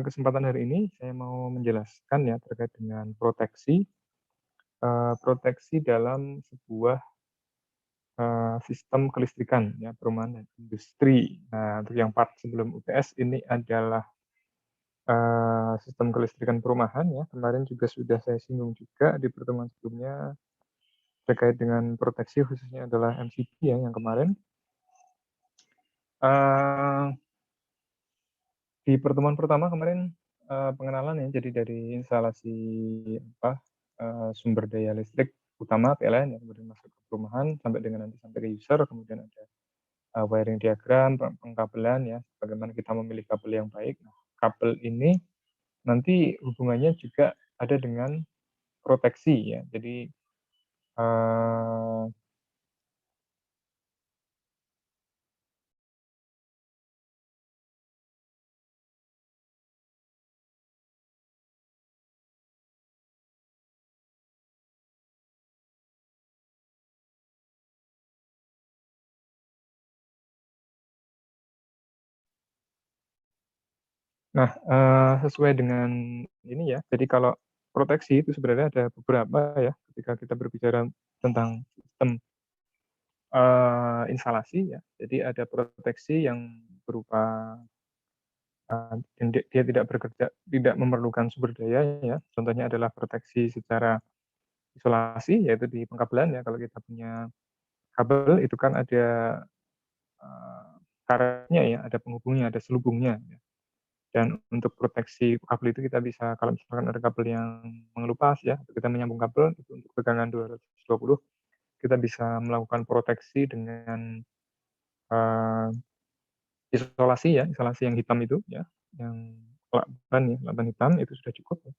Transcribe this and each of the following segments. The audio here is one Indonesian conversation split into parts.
kesempatan hari ini saya mau menjelaskan ya terkait dengan proteksi dalam sebuah, sistem kelistrikan ya, perumahan dan industri. Nah, untuk yang part sebelum UTS ini adalah, sistem kelistrikan perumahan ya, kemarin juga sudah saya singgung juga di pertemuan sebelumnya terkait dengan proteksi khususnya adalah MCB ya yang kemarin. Eee, di pertemuan pertama kemarin, pengenalan ya, jadi dari instalasi apa, sumber daya listrik utama PLN yang kemudian masuk ke perumahan sampai dengan nanti sampai ke user, kemudian ada, wiring diagram, pengkabelan ya, bagaimana kita memilih kabel yang baik. Nah, kabel ini nanti hubungannya juga ada dengan proteksi ya. Jadi, eee nah, sesuai dengan ini ya, jadi kalau proteksi itu sebenarnya ada beberapa ya, ketika kita berbicara tentang sistem, instalasi ya. Jadi ada proteksi yang berupa, yang dia tidak bekerja tidak memerlukan sumber daya ya, contohnya adalah proteksi secara isolasi, yaitu di pengkabelan ya, kalau kita punya kabel itu kan ada, eee, karetnya ya, ada penghubungnya, ada selubungnya ya. Dan untuk proteksi kabel itu kita bisa kalau misalkan ada kabel yang mengelupas ya, kita menyambung kabel itu untuk tegangan 220, kita bisa melakukan proteksi dengan, eee, isolasi ya, isolasi yang hitam itu ya, yang lakban ya, lakban hitam itu sudah cukup ya.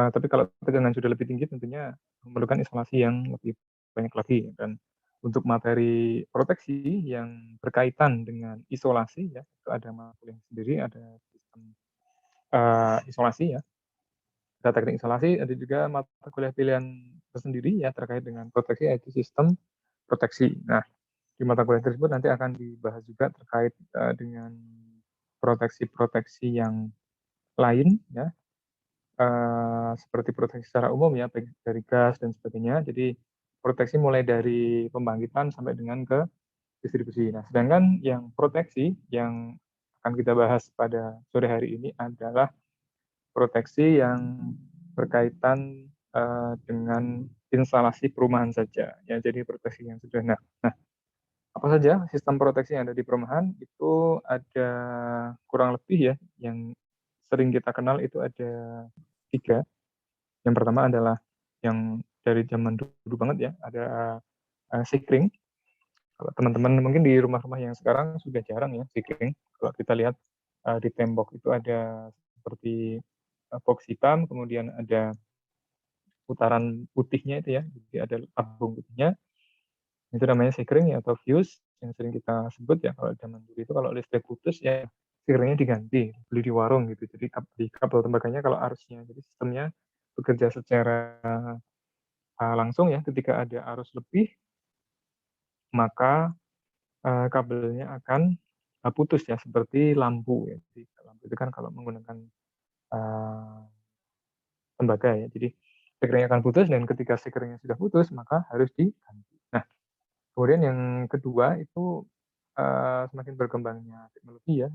Tapi kalau tegangan sudah lebih tinggi tentunya memerlukan isolasi yang lebih banyak lagi dan untuk materi proteksi yang berkaitan dengan isolasi ya, itu ada materi sendiri, ada sistem, isolasi ya. Ada teknik isolasi, ada juga mata kuliah pilihan tersendiri ya terkait dengan proteksi, yaitu sistem proteksi. Nah, di mata kuliah tersebut nanti akan dibahas juga terkait, dengan proteksi-proteksi yang lain ya, seperti proteksi secara umum ya, baik dari gas dan sebagainya. Jadi proteksi mulai dari pembangkitan sampai dengan ke distribusi. Nah, sedangkan yang proteksi yang akan kita bahas pada sore hari ini adalah proteksi yang berkaitan, dengan instalasi perumahan saja, ya jadi proteksi yang sederhana. Nah, apa saja sistem proteksi yang ada di perumahan, itu ada kurang lebih ya, yang sering kita kenal itu ada 3. Yang pertama adalah yang dari zaman dulu banget ya, ada, Sikring. Kalau teman-teman mungkin di rumah-rumah yang sekarang sudah jarang ya Sikring. Kalau kita lihat, di tembok itu ada seperti, box hitam, kemudian ada putaran putihnya itu ya, jadi ada tabung putihnya, itu namanya sekring ya atau fuse yang sering kita sebut ya kalau zaman dulu itu kalau listrik putus ya sekringnya diganti, beli di warung gitu. Jadi di kabel tembaganya kalau arusnya, jadi sistemnya bekerja secara, langsung ya ketika ada arus lebih, maka, kabelnya akan, putus ya seperti lampu ya. Jadi lampu itu kan kalau menggunakan, eee, tembaga ya, jadi sekringnya akan putus dan ketika sekringnya sudah putus maka harus diganti. Nah, kemudian yang kedua itu, semakin berkembangnya teknologi ya,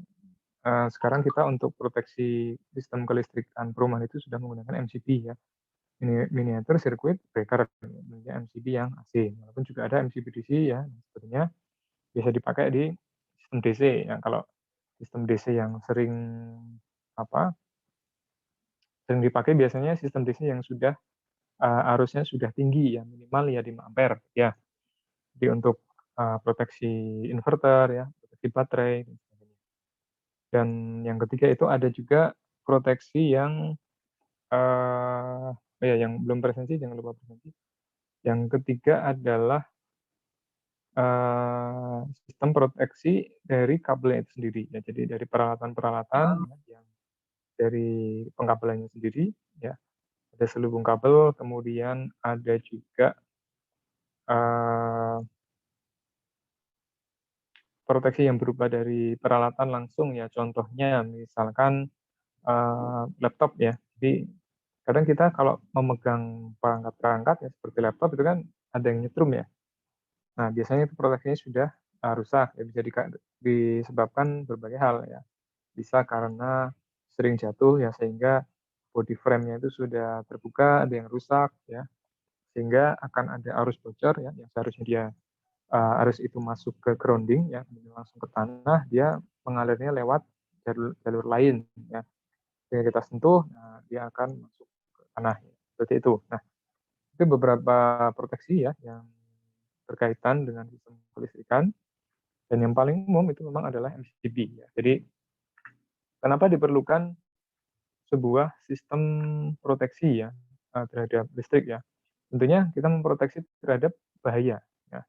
sekarang kita untuk proteksi sistem kelistrikan perumahan itu sudah menggunakan MCB ya, Miniature Circuit Breaker, namanya MCB yang AC, walaupun juga ada MCB DC ya, sebenarnya bisa dipakai di sistem DC ya. Kalau sistem DC yang apa, sering dipakai biasanya sistem DC yang sudah, arusnya sudah tinggi ya, minimal ya 5 ampere ya. Jadi untuk, proteksi inverter ya, proteksi baterai dan sebagainya. Dan yang ketiga itu ada juga proteksi yang, oh ya yang belum presensi jangan lupa presensi. Yang ketiga adalah, sistem proteksi dari kabelnya itu sendiri ya. Jadi dari peralatan-peralatan ya yang dari pengkabelannya sendiri ya, ada selubung kabel, kemudian ada juga, eee proteksi yang berupa dari peralatan langsung ya, contohnya misalkan laptop ya. Jadi kadang kita kalau memegang perangkat-perangkat ya seperti laptop itu kan ada yang nyetrum ya. Nah, biasanya itu proteksinya sudah rusak ya, bisa disebabkan berbagai hal ya. Bisa karena sering jatuh ya sehingga body frame-nya itu sudah terbuka, ada yang rusak ya, sehingga akan ada arus bocor ya, yang seharusnya dia arus itu masuk ke grounding ya, langsung ke tanah, dia mengalirnya lewat jalur jalur lain ya. Ketika kita sentuh, nah, dia akan masuk ke tanah ya. Seperti itu. Nah, itu beberapa proteksi ya yang berkaitan dengan sistem kelistrikan, dan yang paling umum itu memang adalah MCB ya. Jadi kenapa diperlukan sebuah sistem proteksi ya terhadap listrik ya. Tentunya kita memproteksi terhadap bahaya ya.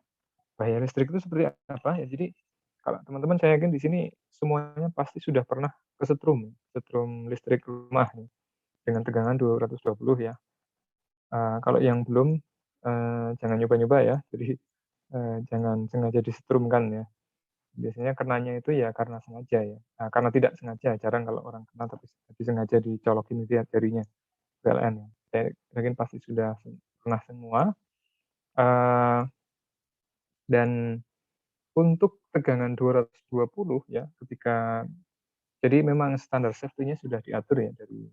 Bahaya listrik itu seperti apa ya? Jadi kalau teman-teman saya yakin di sini semuanya pasti sudah pernah kesetrum, setrum listrik rumah ya, dengan tegangan 220 ya. Kalau yang belum jangan nyoba-nyoba ya. Jadi jangan sengaja disetrumkan ya. Biasanya kenanya itu ya karena sengaja ya. Karena tidak sengaja, jarang kalau orang kena tapi sengaja dicolokin itu ya jarinya PLN ya. Saya yakin pasti sudah pernah semua. Uh, dan untuk tegangan 220 ya, ketika jadi memang standar safety-nya sudah diatur ya dari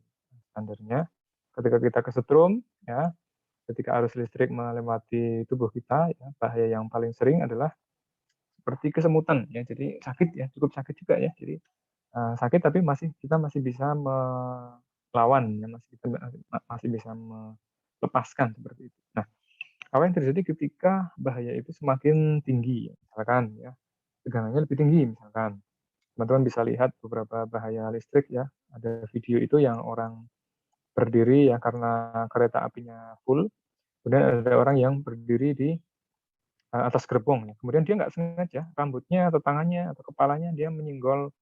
standarnya. Ketika kita kesetrum ya, ketika arus listrik melewati tubuh kita ya, bahaya yang paling sering adalah seperti kesemutan ya. Jadi sakit ya, cukup sakit juga ya. Jadi sakit tapi kita masih bisa melawan ya, masih bisa melepaskan seperti itu. Nah, apa yang terjadi ketika bahaya itu semakin tinggi, misalkan ya, tegangannya lebih tinggi misalkan. Teman-teman bisa lihat beberapa bahaya listrik ya, ada video itu yang orang berdiri ya karena kereta apinya full, kemudian ada orang yang berdiri di atas gerbong ya. Kemudian dia nggak sengaja rambutnya atau tangannya atau kepalanya dia menyenggol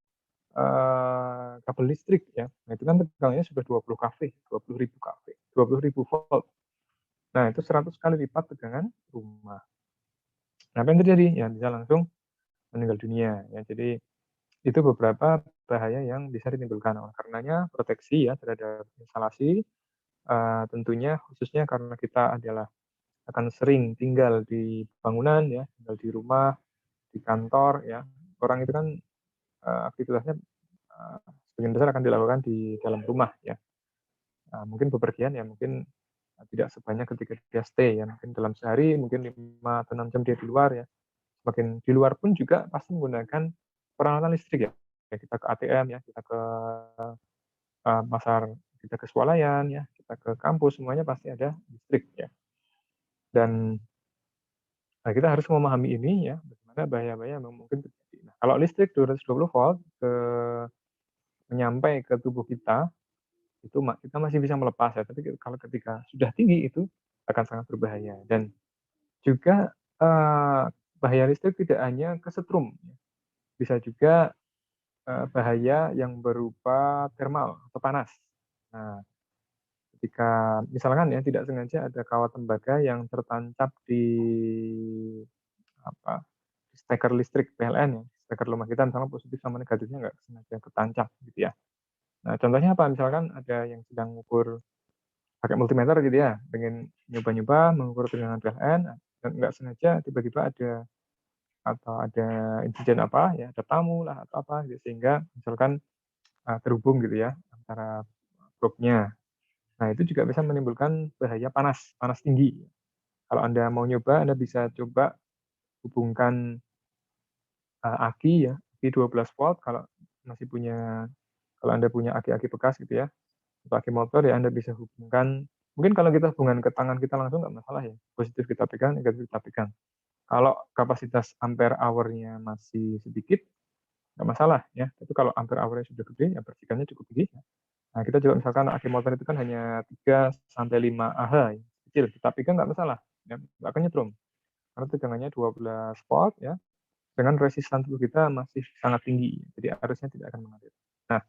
kabel listrik ya. Nah, itu kan tegangannya sudah 20 kV, 20.000 kV, 20.000 volt. Nah, itu 100 kali lipat tegangan rumah. Nah, apa yang terjadi? Ya bisa langsung meninggal dunia ya. Jadi itu beberapa bahaya yang bisa ditimbulkan. Oleh karenanya proteksi ya terhadap instalasi tentunya khususnya karena kita adalah akan sering tinggal di bangunan ya, tinggal di rumah, di kantor ya. Orang itu kan aktivitasnya sebagian besar akan dilakukan di dalam rumah ya. Mungkin bepergian ya mungkin tidak sebanyak ketika dia stay ya. Mungkin dalam sehari mungkin 5 atau 6 jam dia di luar ya. Semakin di luar pun juga pasti menggunakan peralatan listrik ya. Kita ke ATM ya, kita ke pasar, kita ke swalayan ya, kita ke kampus semuanya pasti ada listrik ya. Dan kita harus memahami ini ya, bagaimana bahaya-bahaya yang mungkin terjadi. Nah, kalau listrik 220 volt menyampai ke tubuh kita, itu kita masih bisa melepas ya. Tapi kalau ketika sudah tinggi itu akan sangat berbahaya. Dan juga bahaya listrik tidak hanya kesetrum, bisa juga bahaya yang berupa thermal atau panas. Nah, ketika misalkan ya tidak sengaja ada kawat tembaga yang tertancap di apa di steker listrik PLN ya, steker rumah kita misalnya positif sama negatifnya nggak sengaja ketancap gitu ya. Nah, contohnya apa? Misalkan ada yang sedang mengukur pakai multimeter gitu ya, pengen nyoba-nyoba mengukur tegangan PLN, dan nggak sengaja tiba-tiba ada insiden apa ya, ada tamu lah atau apa gitu, sehingga misalkan terhubung gitu ya antara probe-nya. Nah, itu juga bisa menimbulkan bahaya panas, panas tinggi. Kalau Anda mau nyoba, Anda bisa coba hubungkan aki ya, aki 12 volt kalau Anda punya aki-aki bekas gitu ya, atau aki motor ya Anda bisa hubungkan. Mungkin kalau kita hubungan ke tangan kita langsung nggak masalah ya, positif kita pegang, negatif kita pegang. Kalau kapasitas ampere hour-nya masih sedikit, nggak masalah ya. Tapi kalau ampere hour-nya sudah gede, ya percikannya cukup tinggi. Nah, kita coba misalkan aki motor itu kan hanya 3 sampai 5 Ah, ya, kecil, kita pegang nggak masalah, ya, nggak akan nyetrum. Karena tegangannya 12 volt ya, dengan resistan tubuh kita masih sangat tinggi, jadi arusnya tidak akan mengalir. Nah,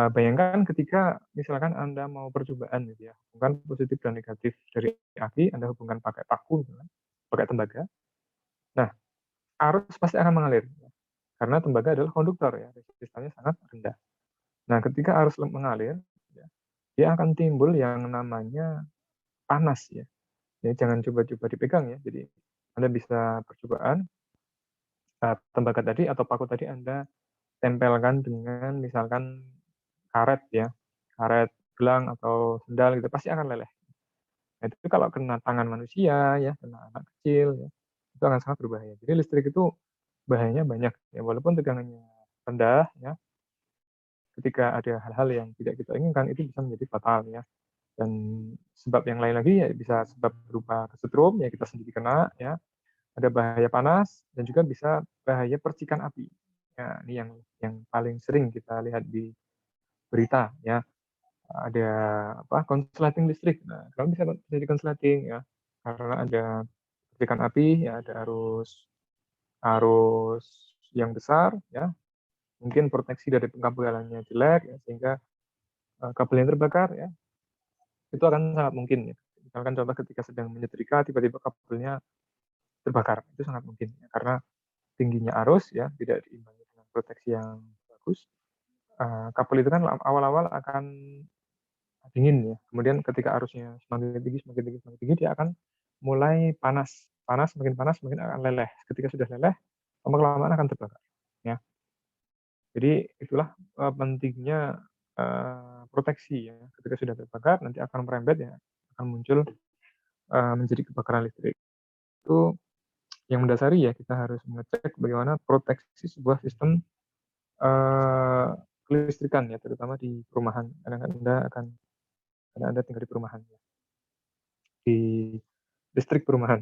bayangkan ketika misalkan Anda mau percobaan gitu ya, hubungkan positif dan negatif dari aki, Anda hubungkan pakai paku, gitu kan, pakai tembaga. Nah, arus pasti akan mengalir, ya, karena tembaga adalah konduktor ya, resistannya sangat rendah. Nah, ketika arus mengalir, ya, dia akan timbul yang namanya panas ya. Jadi jangan coba-coba dipegang ya. Jadi Anda bisa percobaan tembaga tadi atau paku tadi Anda tempelkan dengan misalkan karet ya, karet gelang atau sendal gitu pasti akan leleh. Nah, itu kalau kena tangan manusia ya, kena anak kecil ya, itu akan sangat berbahaya. Jadi listrik itu bahayanya banyak ya, walaupun tegangannya rendah ya, ketika ada hal-hal yang tidak kita inginkan itu bisa menjadi fatal ya. Dan sebab yang lain lagi ya bisa sebab berupa kesetrum ya kita sendiri kena ya, ada bahaya panas dan juga bisa bahaya percikan api. Ya, ini yang paling sering kita lihat di berita ya. Ada apa konsleting listrik. Nah, kalau bisa terjadi konsleting ya karena ada percikan api ya ada arus arus yang besar ya. Mungkin proteksi dari pengkabelannya jelek ya, sehingga kabel yang terbakar ya itu akan sangat mungkin ya. Misalkan contoh ketika sedang menyetrika tiba-tiba kabelnya terbakar itu sangat mungkin ya, karena tingginya arus ya tidak diimbangi dengan proteksi yang bagus. Kabel itu kan awal-awal akan dingin ya. Kemudian ketika arusnya semakin tinggi, semakin tinggi, semakin tinggi, dia akan mulai panas. Panas, semakin akan leleh. Ketika sudah leleh, lama-kelamaan akan terbakar. Ya. Jadi itulah pentingnya proteksi ya. Ketika sudah terbakar, nanti akan merembet ya, akan muncul menjadi kebakaran listrik. Itu yang mendasari ya kita harus mengecek bagaimana proteksi sebuah sistem kelistrikan ya, terutama di perumahan. Karena Anda tinggal di perumahan ya, di listrik perumahan.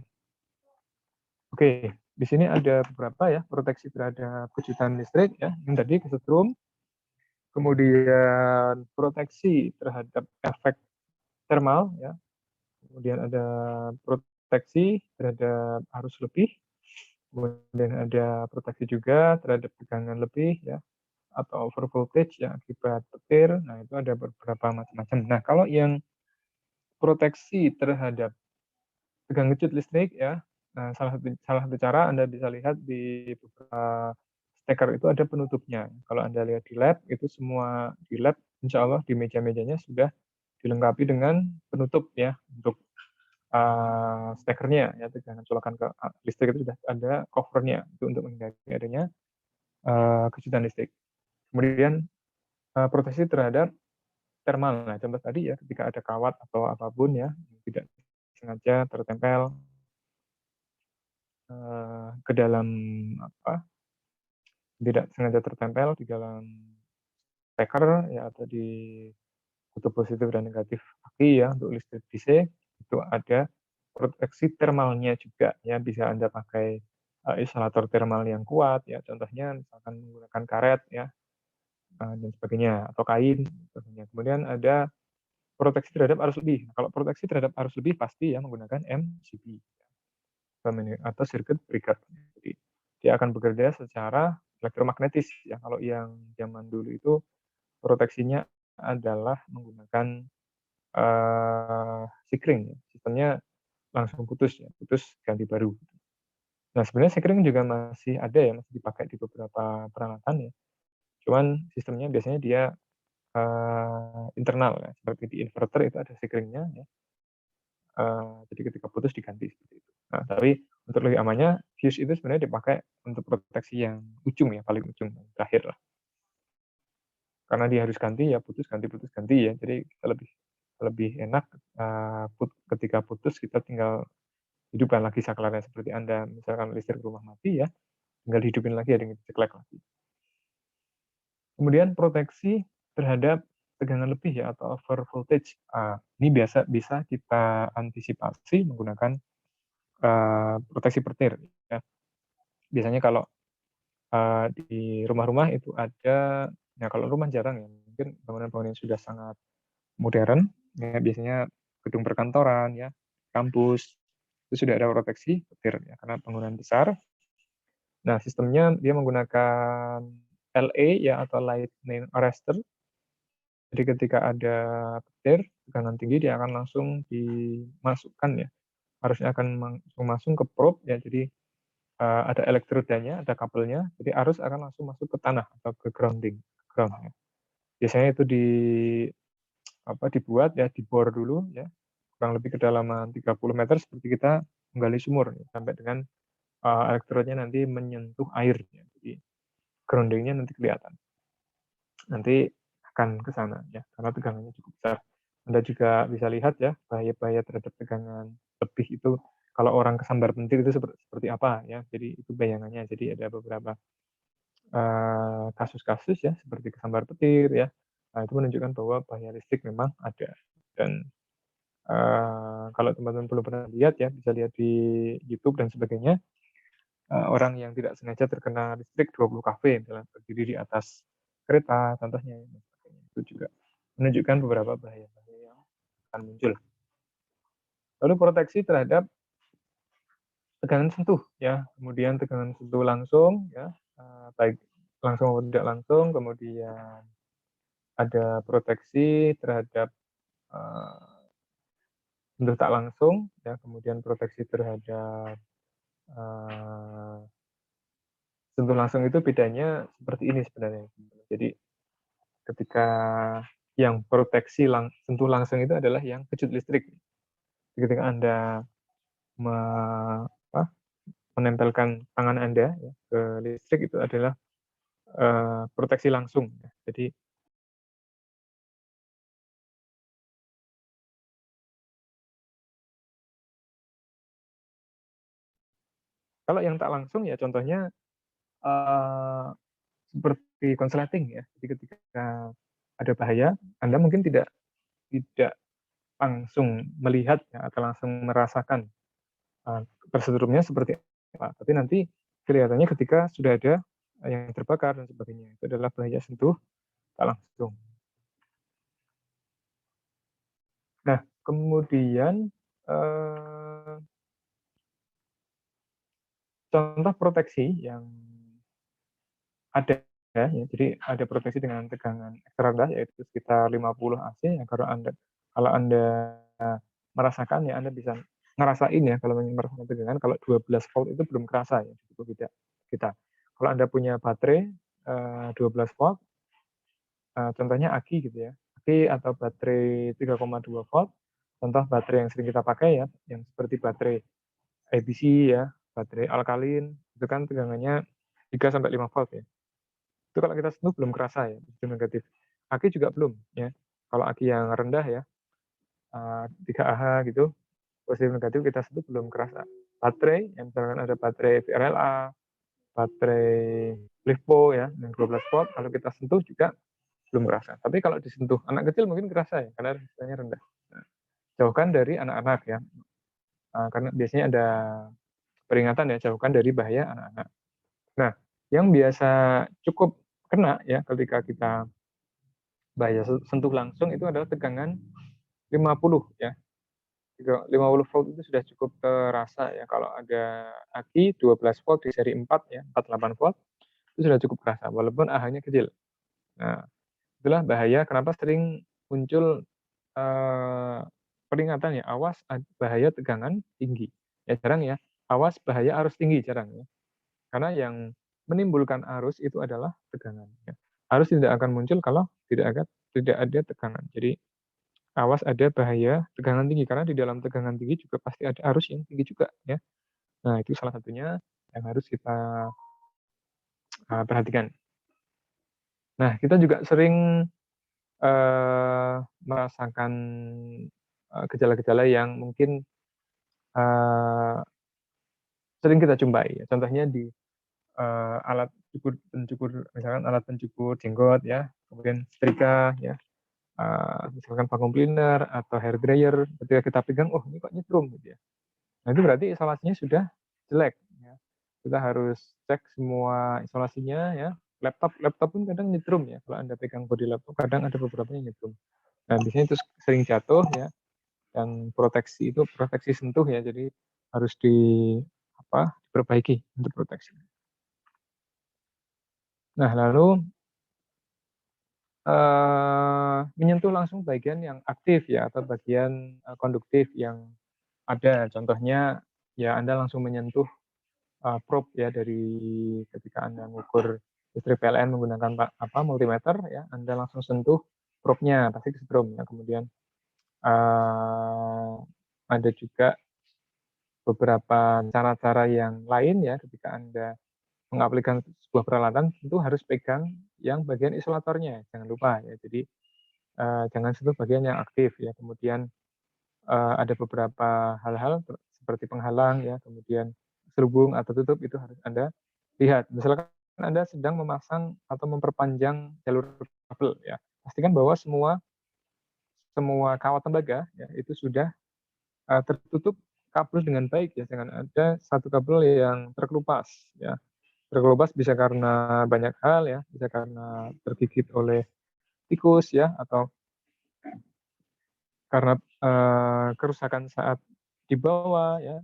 Oke, di sini ada beberapa ya proteksi terhadap kejutan listrik ya. Yang tadi kesetrum, kemudian proteksi terhadap efek thermal ya. Kemudian ada proteksi terhadap arus lebih, kemudian ada proteksi juga terhadap tegangan lebih ya atau over voltage ya akibat petir. Nah, itu ada beberapa macam-macam. Nah, kalau yang proteksi terhadap tegangan kejut listrik ya. Nah, salah satu cara Anda bisa lihat di beberapa steker itu ada penutupnya. Kalau Anda lihat di lab, itu semua di lab, insya Allah di meja-mejanya sudah dilengkapi dengan penutup ya untuk stekernya ya tegangan colokan ke listrik itu sudah ada covernya itu untuk menghindari adanya kejutan listrik. Kemudian proteksi terhadap thermal. Nah, contoh tadi ya ketika ada kawat atau apapun ya yang tidak sengaja tertempel ke dalam apa tidak sengaja tertempel di dalam steker ya atau di kutub positif dan negatif aki ya untuk listrik DC itu ada proteksi thermalnya juga ya bisa Anda pakai isolator thermal yang kuat ya contohnya misalkan menggunakan karet ya dan sebagainya atau kain sebagainya. Kemudian ada proteksi terhadap arus lebih. Kalau proteksi terhadap arus lebih pasti ya menggunakan MCB atau circuit breaker. Jadi dia akan bekerja secara elektromagnetis ya. Kalau yang zaman dulu itu proteksinya adalah menggunakan sikring ya. Sistemnya langsung putus ya, putus ganti baru. Nah, sebenarnya sikring juga masih ada ya, masih dipakai di beberapa peralatan ya. Cuman sistemnya biasanya dia internal ya, seperti di inverter itu ada sikringnya ya. Jadi ketika putus diganti seperti itu. Nah, tapi untuk lebih amannya fuse itu sebenarnya dipakai untuk proteksi yang ujung ya, paling ujung terakhir lah. Karena dia harus ganti ya putus ganti ya. Jadi kita lebih lebih enak ketika putus kita tinggal hidupkan lagi saklarnya seperti Anda misalkan listrik rumah mati ya, tinggal dihidupin lagi ada yang ceklek lagi. Kemudian proteksi terhadap tegangan lebih ya atau over voltage. Ini biasa bisa kita antisipasi menggunakan proteksi petir ya. Biasanya kalau di rumah-rumah itu ada ya kalau rumah jarang ya, mungkin bangunan-bangunan yang sudah sangat modern ya biasanya gedung perkantoran ya, kampus itu sudah ada proteksi petir ya karena bangunan besar. Nah, sistemnya dia menggunakan LA ya atau lightning arrestor. Jadi ketika ada petir tegangan tinggi dia akan langsung dimasukkan ya. Harusnya akan langsung masuk ke probe ya. Jadi ada elektrodanya, ada kabelnya, jadi arus akan langsung masuk ke tanah atau ke grounding, ground. Ya. Biasanya itu dibuat ya, dibor dulu ya, kurang lebih kedalaman 30 meter seperti kita menggali sumur ya, sampai dengan elektrodnya nanti menyentuh air ya. Jadi groundingnya nanti kelihatan. Nanti akan ke sana ya, karena tegangannya cukup besar. Anda juga bisa lihat ya, bahaya-bahaya terhadap tegangan lebih itu kalau orang kesambar petir itu seperti apa ya. Jadi itu bayangannya. Jadi ada beberapa kasus-kasus ya, seperti kesambar petir ya. Nah, itu menunjukkan bahwa bahaya listrik memang ada. Dan kalau teman-teman belum pernah lihat ya, bisa lihat di YouTube dan sebagainya. Orang yang tidak sengaja terkena listrik 20 kV misalnya berdiri di atas kereta contohnya ya, dan sebagainya. Itu juga menunjukkan beberapa bahaya-bahaya yang akan muncul. Lalu proteksi terhadap tegangan sentuh ya, kemudian tegangan sentuh langsung ya, baik langsung maupun tidak langsung, kemudian ada proteksi terhadap sentuh tak langsung ya, kemudian proteksi terhadap sentuh langsung. Itu bedanya seperti ini sebenarnya. Jadi ketika yang proteksi sentuh langsung itu adalah yang kejut listrik. Ketika Anda me, apa, menempelkan tangan Anda ya, ke listrik, itu adalah proteksi langsung. Jadi kalau yang tak langsung ya contohnya seperti konsleting ya. Jadi ketika ada bahaya, Anda mungkin tidak langsung melihat ya, atau langsung merasakan tersetrum seperti apa. Tapi nanti kelihatannya ketika sudah ada yang terbakar dan sebagainya. Itu adalah bahaya sentuh tak langsung. Nah, kemudian contoh proteksi yang ada ya, jadi ada proteksi dengan tegangan ekstra rendah yaitu sekitar 50 AC ya. Kalau Anda merasakan ya, Anda bisa ngerasain ya, kalau merasakan tegangan kalau 12 volt itu belum kerasa ya di tubuh kita. Kalau Anda punya baterai 12 volt, contohnya aki gitu ya, aki atau baterai 3,2 volt, contoh baterai yang sering kita pakai ya, yang seperti baterai ABC ya, baterai alkalin, itu kan tegangannya 3 sampai 5 volt ya. Itu kalau kita sentuh belum kerasa ya, itu negatif. Aki juga belum ya. Kalau aki yang rendah ya, 3Ah gitu, positif negatif kita sentuh belum kerasa. Baterai, yang misalkan ada baterai VRLA, baterai LiFePO ya, yang 12 volt, kalau kita sentuh juga belum kerasa. Tapi kalau disentuh anak kecil mungkin kerasa ya, karena resistannya rendah. Nah, jauhkan dari anak-anak ya, karena biasanya ada peringatan ya, jauhkan dari bahaya anak-anak. Nah, yang biasa cukup kena ya ketika kita bahaya sentuh langsung itu adalah tegangan 50 ya. 50 volt itu sudah cukup terasa ya. Kalau ada aki 12 volt di seri 4 ya, 48 volt itu sudah cukup terasa walaupun AH-nya kecil. Nah, itulah bahaya kenapa sering muncul peringatan ya, awas bahaya tegangan tinggi. Ya jarang ya, awas bahaya arus tinggi jarang ya. Karena yang menimbulkan arus itu adalah tegangan ya. Arus tidak akan muncul kalau tidak ada tegangan. Jadi awas ada bahaya tegangan tinggi, karena di dalam tegangan tinggi juga pasti ada arus yang tinggi juga ya. Nah, itu salah satunya yang harus kita perhatikan. Nah, kita juga sering merasakan gejala-gejala yang mungkin sering kita jumpai. Contohnya di alat pencukur, misalkan alat pencukur jenggot ya, kemudian setrika ya, misalkan vacuum cleaner atau hair dryer, ketika kita pegang, oh ini kok nyetrum gitu ya. Nah itu berarti isolasinya sudah jelek. Ya. Kita harus cek semua isolasinya ya. Laptop pun kadang nyetrum ya. Kalau Anda pegang bodi laptop, kadang ada beberapa yang nyetrum. Nah biasanya itu sering jatuh ya. Dan proteksi itu proteksi sentuh ya. Jadi harus diperbaiki untuk proteksi. Nah lalu menyentuh langsung bagian yang aktif ya, atau bagian konduktif yang ada. Contohnya ya Anda langsung menyentuh probe ya, dari ketika Anda mengukur listrik PLN menggunakan multimeter ya, Anda langsung sentuh probe-nya pasti kesetrum ya. Kemudian ada juga beberapa cara-cara yang lain ya ketika Anda mengaplikasikan sebuah peralatan tentu harus pegang yang bagian isolatornya, jangan lupa ya. Jadi jangan sentuh bagian yang aktif ya. Kemudian ada beberapa hal-hal seperti penghalang ya, kemudian serubung atau tutup itu harus Anda lihat. Misalkan Anda sedang memasang atau memperpanjang jalur kabel ya, pastikan bahwa semua semua kawat tembaga ya itu sudah tertutup kabel dengan baik ya, jangan ada satu kabel yang terkelupas ya. Terkelupas bisa karena banyak hal ya, bisa karena tergigit oleh tikus ya, atau karena kerusakan saat dibawa ya,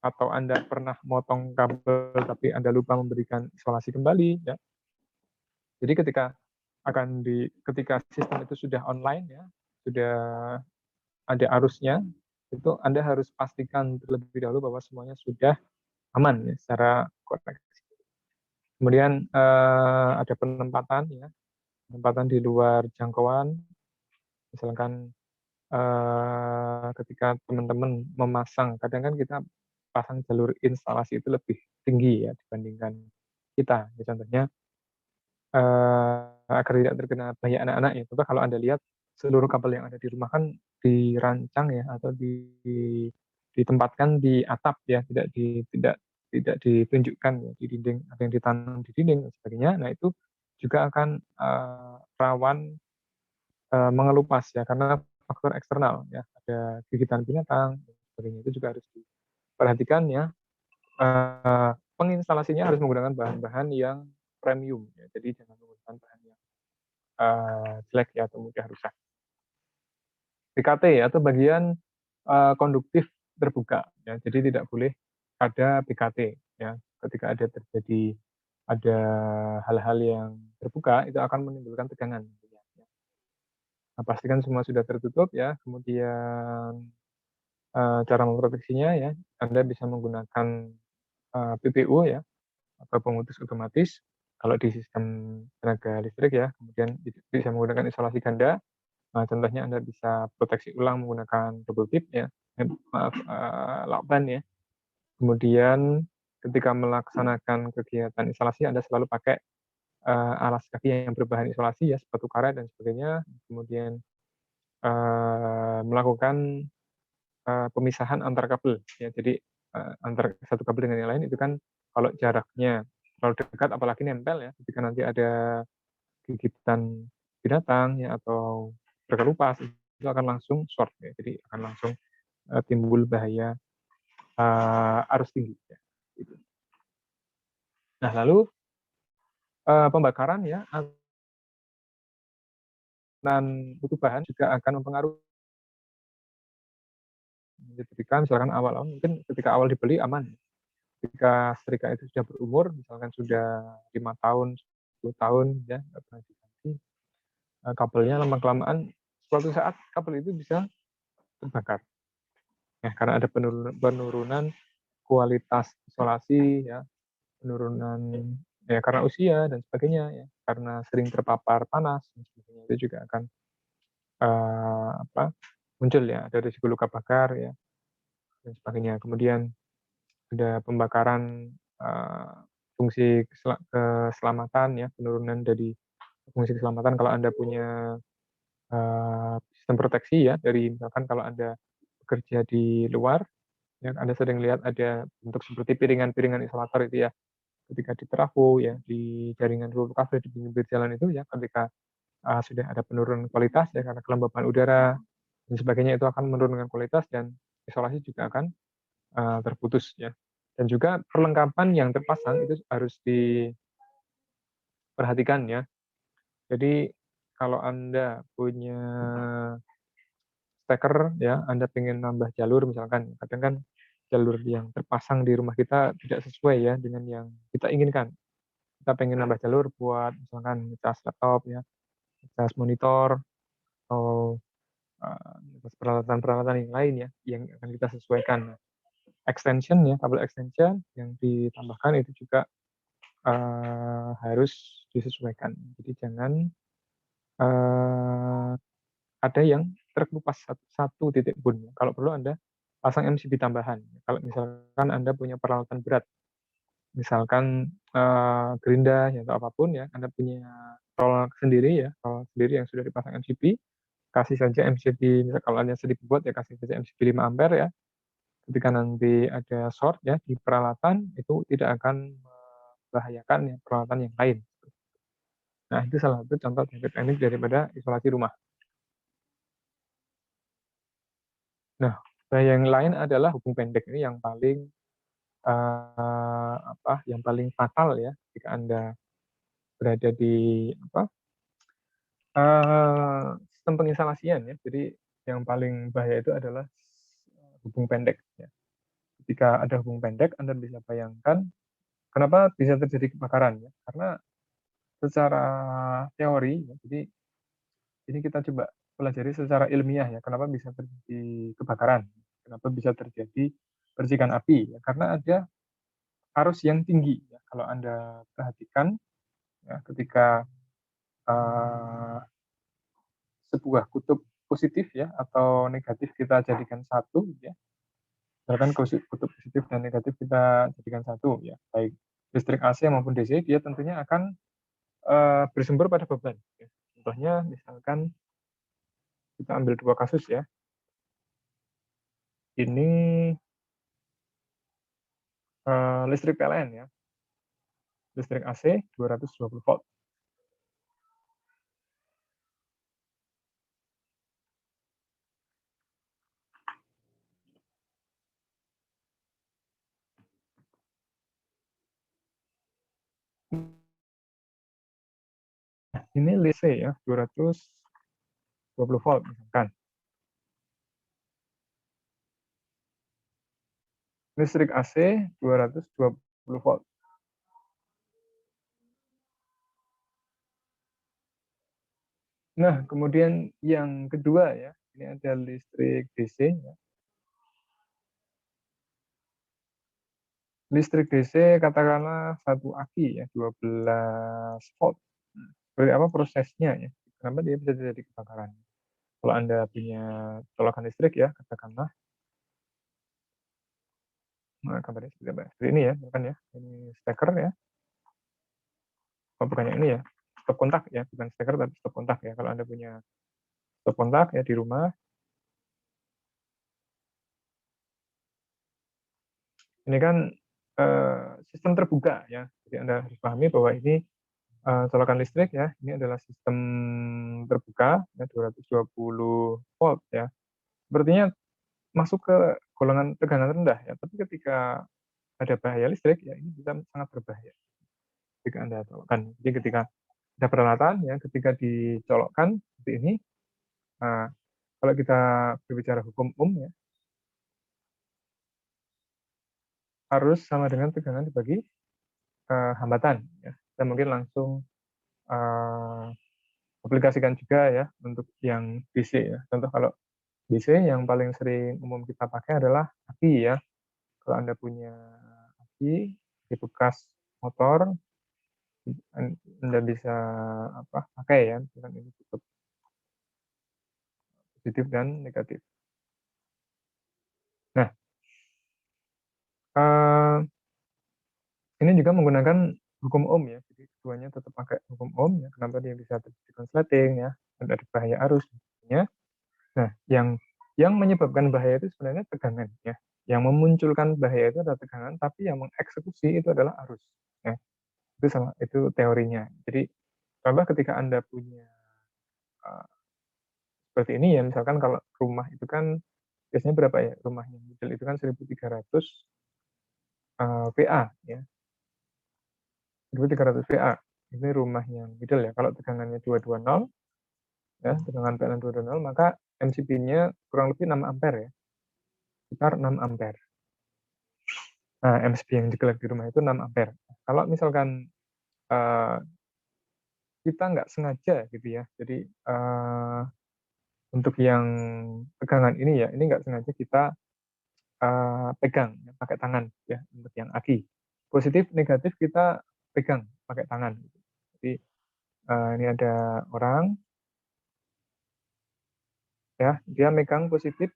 atau Anda pernah motong kabel tapi Anda lupa memberikan isolasi kembali ya. Jadi ketika sistem itu sudah online ya, sudah ada arusnya, itu Anda harus pastikan terlebih dahulu bahwa semuanya sudah aman ya secara koneksi. Kemudian ada penempatan ya, penempatan di luar jangkauan, misalkan ketika teman-teman memasang, kadang kan kita pasang jalur instalasi itu lebih tinggi ya dibandingkan kita. Ya, contohnya agar tidak terkena bahaya anak-anak ya. Coba kalau Anda lihat seluruh kabel yang ada di rumah kan dirancang ya, atau ditempatkan di atap ya, tidak ditunjukkan ya di dinding, ada yang ditanam di dinding dan sebagainya. Nah itu juga akan rawan mengelupas ya karena faktor eksternal ya, ada gigitan binatang dan sebagainya, itu juga harus diperhatikan ya. Penginstalasinya harus menggunakan bahan-bahan yang premium ya, jadi jangan menggunakan bahan yang jelek ya atau mudah rusak. PKT ya, atau bagian konduktif terbuka ya, jadi tidak boleh ada PKT ya. Ketika ada hal-hal yang terbuka itu akan menimbulkan tegangan ya. Nah, pastikan semua sudah tertutup ya. Kemudian cara memproteksinya ya, Anda bisa menggunakan PPU ya, atau pemutus otomatis kalau di sistem tenaga listrik ya. Kemudian bisa menggunakan isolasi ganda. Nah, contohnya Anda bisa proteksi ulang menggunakan double tip ya, lakban ya. Kemudian ketika melaksanakan kegiatan isolasi Anda selalu pakai alas kaki yang berbahan isolasi ya, sepatu karet dan sebagainya. Kemudian melakukan pemisahan antar kabel ya. Jadi antar satu kabel dengan yang lain itu kan kalau jaraknya terlalu dekat apalagi nempel ya, ketika nanti ada gigitan binatang ya atau berkelupas itu akan langsung short ya. Jadi akan langsung timbul bahaya arus tinggi ya. Gitu. Nah, lalu pembakaran ya dan butuh bahan juga akan mempengaruhi. Ketika misalkan awal-awal mungkin ketika awal dibeli aman. Ketika setrika itu sudah berumur, misalkan sudah 5 tahun, 10 tahun ya, nggak pernah diganti, kabelnya lama-kelamaan suatu saat kabel itu bisa terbakar. Ya, karena ada penurunan kualitas isolasi ya, penurunan ya karena usia dan sebagainya ya, karena sering terpapar panas dan sebagainya, itu juga akan muncul ya, ada risiko luka bakar ya dan sebagainya. Kemudian ada pembakaran fungsi keselamatan ya, penurunan dari fungsi keselamatan kalau Anda punya sistem proteksi ya, dari misalkan kalau Anda bekerja di luar, ya Anda sering lihat ada bentuk seperti piringan-piringan isolator itu ya, ketika di trafo ya, di jaringan seluruh kabel di pinggir jalan itu ya, ketika sudah ada penurunan kualitas ya karena kelembapan udara dan sebagainya, itu akan menurunkan kualitas dan isolasi juga akan terputus ya. Dan juga perlengkapan yang terpasang itu harus diperhatikan ya. Jadi kalau Anda punya steker ya, Anda pengen nambah jalur misalkan, kadang kan jalur yang terpasang di rumah kita tidak sesuai ya dengan yang kita inginkan. Kita pengen nambah jalur buat misalkan ngecas laptop ya, ngecas monitor, atau peralatan-peralatan yang lain ya, yang akan kita sesuaikan. Extension ya, kabel extension yang ditambahkan itu juga harus disesuaikan. Jadi jangan eee, ada yang terkelupas satu titik pun. Kalau perlu Anda pasang MCB tambahan. Kalau misalkan Anda punya peralatan berat, misalkan, gerinda atau apapun ya, Anda punya roll sendiri yang sudah dipasang MCB, kasih saja MCB, misal kalau Anda 1.000 watt ya kasih saja MCB 5 ampere ya. Ketika nanti ada short ya di peralatan, itu tidak akan membahayakan ya peralatan yang lain. Nah, itu salah satu contoh teknik daripada isolasi rumah. Nah, yang lain adalah hubung pendek ini yang paling yang paling fatal ya jika Anda berada di sistem penginstalasian ya. Jadi yang paling bahaya itu adalah hubung pendek ya. Ketika ada hubung pendek, Anda bisa bayangkan kenapa bisa terjadi kebakaran ya. Karena secara teori ya, jadi ini kita coba pelajari secara ilmiah ya, kenapa bisa terjadi kebakaran, kenapa bisa terjadi percikan api ya, karena ada arus yang tinggi ya. Kalau Anda perhatikan ya, ketika uh, sebuah kutub positif ya atau negatif kita jadikan satu ya, misalkan kutub positif dan negatif kita jadikan satu ya, baik listrik AC maupun DC, dia tentunya akan bersumber pada beban ya. Contohnya misalkan kita ambil dua kasus ya, ini listrik PLN ya, listrik AC 220 volt. Ini listrik ya 220 volt misalkan. Listrik AC 220 volt. Nah, kemudian yang kedua ya, ini ada listrik DC ya. Listrik DC katakanlah satu aki ya, 12 volt. Seperti apa prosesnya ya? Kenapa dia bisa terjadi kebakaran? Kalau Anda punya colokan listrik ya, katakanlah, gambarnya seperti apa? Seperti ini ya, bukan ya? Ini steker ya. Oh, bukan yang ini ya. Stop kontak ya, bukan steker tapi stop kontak ya. Kalau Anda punya stop kontak ya di rumah, ini kan sistem terbuka ya. Jadi Anda harus pahami bahwa ini colokan listrik ya, ini adalah sistem terbuka ya, 220 volt ya. Sepertinya masuk ke golongan tegangan rendah ya, tapi ketika ada bahaya listrik ya ini bisa sangat berbahaya ketika Anda colokkan. Jadi ketika ada peralatan ya, ketika dicolokkan seperti ini, kalau kita berbicara hukum ya, harus sama dengan tegangan dibagi hambatan ya. Kita mungkin langsung uh, aplikasikan juga ya untuk yang DC ya. Contoh kalau DC yang paling sering umum kita pakai adalah aki ya. Kalau Anda punya aki di bekas motor, Anda bisa pakai ya, misalkan ini cukup positif dan negatif. Nah, ini juga menggunakan hukum Ohm ya, jadi keduanya tetap pakai hukum Ohm ya. Kenapa dia bisa terjadi konsleting ya, dan ada bahaya arus ya. Nah, yang menyebabkan bahaya itu sebenarnya tegangan ya. Yang memunculkan bahaya itu adalah tegangan, tapi yang mengeksekusi itu adalah arus. Ya. Itu teorinya. Jadi contoh ketika Anda punya uh, seperti ini ya, misalkan kalau rumah itu kan biasanya berapa ya? Rumah yang middle itu kan 1.300 VA ya. 1.300 VA. Ini rumah yang middle ya. Kalau tegangannya 220 ya, tegangan PLN 220, maka MCB-nya kurang lebih 6 ampere ya. Sekitar 6 ampere. Nah, MCB yang digelar di rumah itu 6 ampere. Kalau misalkan kita nggak sengaja gitu ya, jadi untuk yang tegangan ini ya, ini nggak sengaja kita pegang ya, pakai tangan ya untuk yang aki. Positif, negatif kita pegang pakai tangan. Jadi ini ada orang, ya, dia megang positif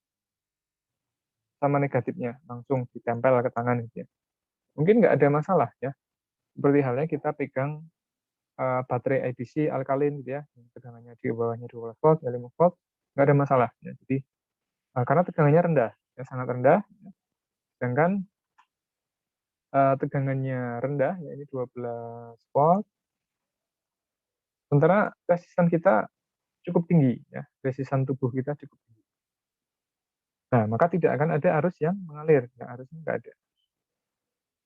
sama negatifnya langsung ditempel ke tangan gitu ya. Mungkin nggak ada masalah ya. Seperti halnya kita pegang baterai IBC alkalin gitu ya, tegangannya di bawahnya 12 volt, 5 volt, nggak ada masalah ya. Jadi karena tegangannya rendah, ya, sangat rendah, ya. Sedangkan tegangannya rendah, ya ini 12 volt, sementara resisan kita cukup tinggi, ya, resisan tubuh kita cukup tinggi. Nah, maka tidak akan ada arus yang mengalir, ya, arusnya nggak ada.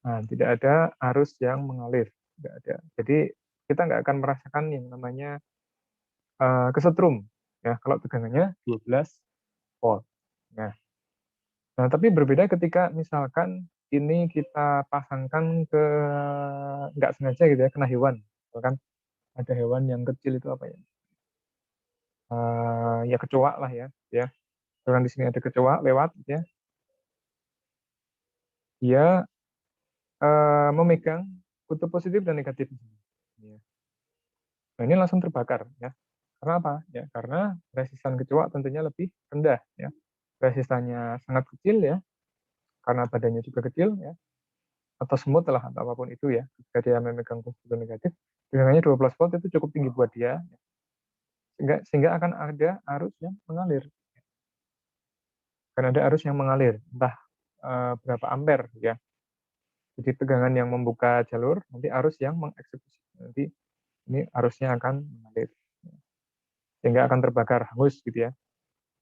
Nah, tidak ada arus yang mengalir, nggak ada. Jadi kita nggak akan merasakan yang namanya kesetrum, ya, kalau tegangannya 12 volt. Nah, tapi berbeda ketika misalkan ini kita pasangkan ke nggak sengaja gitu ya, kena hewan. Misalkan ada hewan yang kecil itu apa ya? Ya kecoa lah ya, ya. Misalkan di sini ada kecoa lewat, gitu ya. Dia memegang kutub positif dan negatif. Ya. Nah, ini langsung terbakar, ya. Karena apa? Ya, karena resisan kecoa tentunya lebih rendah, ya. Resistannya sangat kecil ya, karena badannya juga kecil, ya. Atau semut lah atau apapun itu ya, ketika dia memegang positif dan negatif, tegangannya 12 volt itu cukup tinggi buat dia, sehingga akan ada arus yang mengalir. Akan ada arus yang mengalir, entah berapa ampere ya. Jadi tegangan yang membuka jalur, nanti arus yang mengeksekusi. Nanti ini arusnya akan mengalir. Sehingga akan terbakar hangus gitu ya.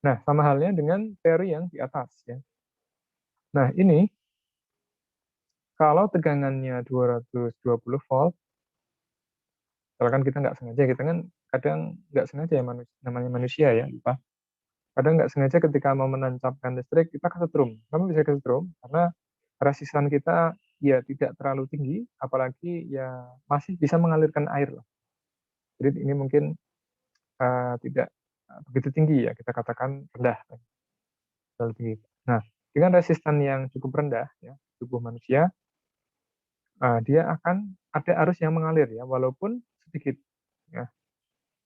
Nah, sama halnya dengan teori yang di atas ya. Nah, ini kalau tegangannya 220 volt, misalkan kita nggak sengaja, kita kan kadang nggak sengaja ya, namanya manusia ya, lupa. Kadang nggak sengaja ketika mau menancapkan listrik, kita kesetrum. Kenapa bisa kesetrum? Karena resisan kita ya tidak terlalu tinggi, apalagi ya masih bisa mengalirkan air lah. Jadi ini mungkin tidak begitu tinggi ya, kita katakan rendah, terlalu tinggi. Nah, dengan resistan yang cukup rendah ya, tubuh manusia, dia akan ada arus yang mengalir ya, walaupun sedikit ya,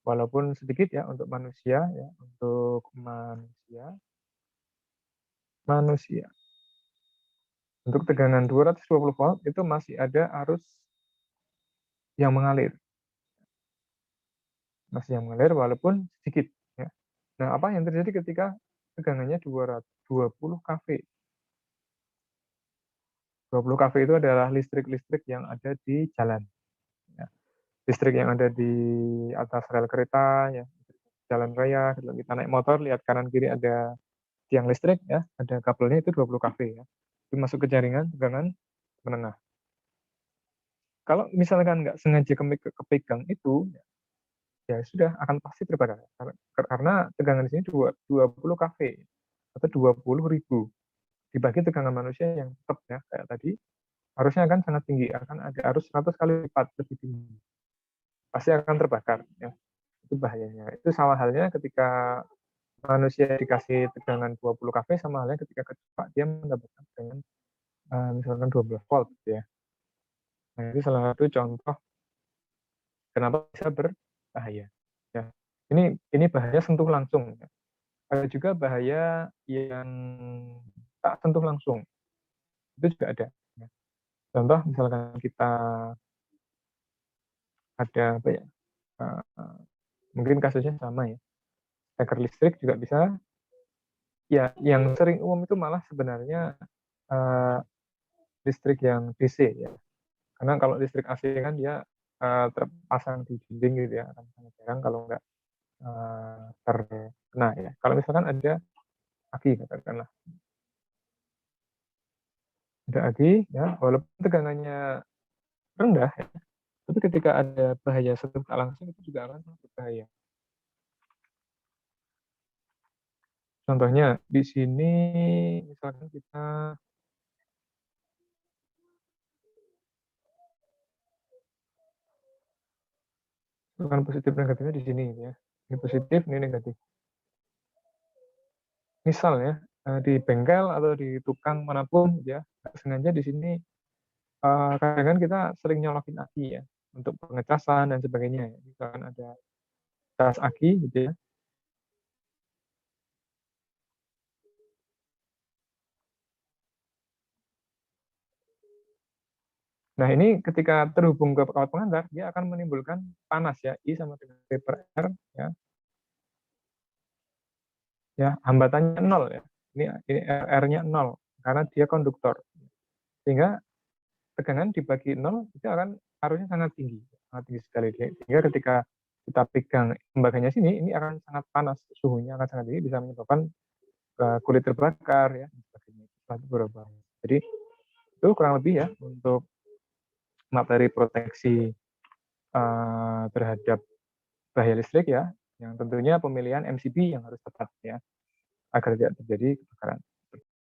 walaupun sedikit ya untuk manusia ya, untuk manusia. Untuk tegangan 220 volt itu masih ada arus yang mengalir. Masih yang mengalir walaupun sedikit ya. Nah, apa yang terjadi ketika tegangannya 220 kV? 20 kV itu adalah listrik-listrik yang ada di jalan ya. Listrik yang ada di atas rel kereta ya, jalan raya, kalau kita naik motor lihat kanan kiri ada tiang listrik ya, ada kabelnya itu 20 kV ya. Itu masuk ke jaringan tegangan menengah. Kalau misalkan nggak sengaja kepegang itu, ya sudah akan pasti terbakar. Karena tegangan di sini 20 kV atau 20.000 dibagi tegangan manusia yang tetap ya kayak tadi, harusnya akan sangat tinggi, akan ada arus 100 kali lipat lebih tinggi. Pasti akan terbakar ya. Itu bahayanya. Itu sama halnya ketika manusia dikasih tegangan 20 kV, sama halnya ketika kecoa dia mendapatkan tegangan misalkan 12 volt gitu ya. Nah, itu salah satu contoh kenapa bisa berbahaya. Ya. Ini bahaya sentuh langsung. Ya. Ada juga bahaya yang tak sentuh langsung. Itu juga ada. Ya. Contoh misalkan kita ada apa ya? Mungkin kasusnya sama ya. Steker listrik juga bisa. Ya, yang sering umum itu malah sebenarnya uh, listrik yang DC ya. Karena kalau listrik AC kan dia terpasang di dinding gitu ya, akan sangat jarang kalau nggak terkena ya. Kalau misalkan ada aki katakanlah, ada aki ya, walaupun tegangannya rendah ya, tapi ketika ada bahaya sentuh tak langsung itu juga akan sangat berbahaya. Contohnya di sini misalkan kita bukan positif negatifnya di sini ya. Ini positif, ini negatif. Misalnya di bengkel atau di tukang manapun ya, sengaja di sini kadang kan kita sering nyolokin aki ya, untuk pengecasan dan sebagainya ya, misalkan ada cas aki gitu ya. Nah, ini ketika terhubung ke kawat pengantar, dia akan menimbulkan panas ya, I sama dengan P per R ya. Ya, hambatannya nol ya. Ini R-nya nol karena dia konduktor. Sehingga tegangan dibagi nol itu akan arusnya sangat tinggi sekali. Sehingga ketika kita pegang tembaganya sini, ini akan sangat panas, suhunya akan sangat tinggi, bisa menyebabkan kulit terbakar ya, dan sebagainya. Itu berbahaya. Jadi itu kurang lebih ya untuk materi proteksi terhadap bahaya listrik ya, yang tentunya pemilihan MCB yang harus tepat ya, agar tidak terjadi kebakaran.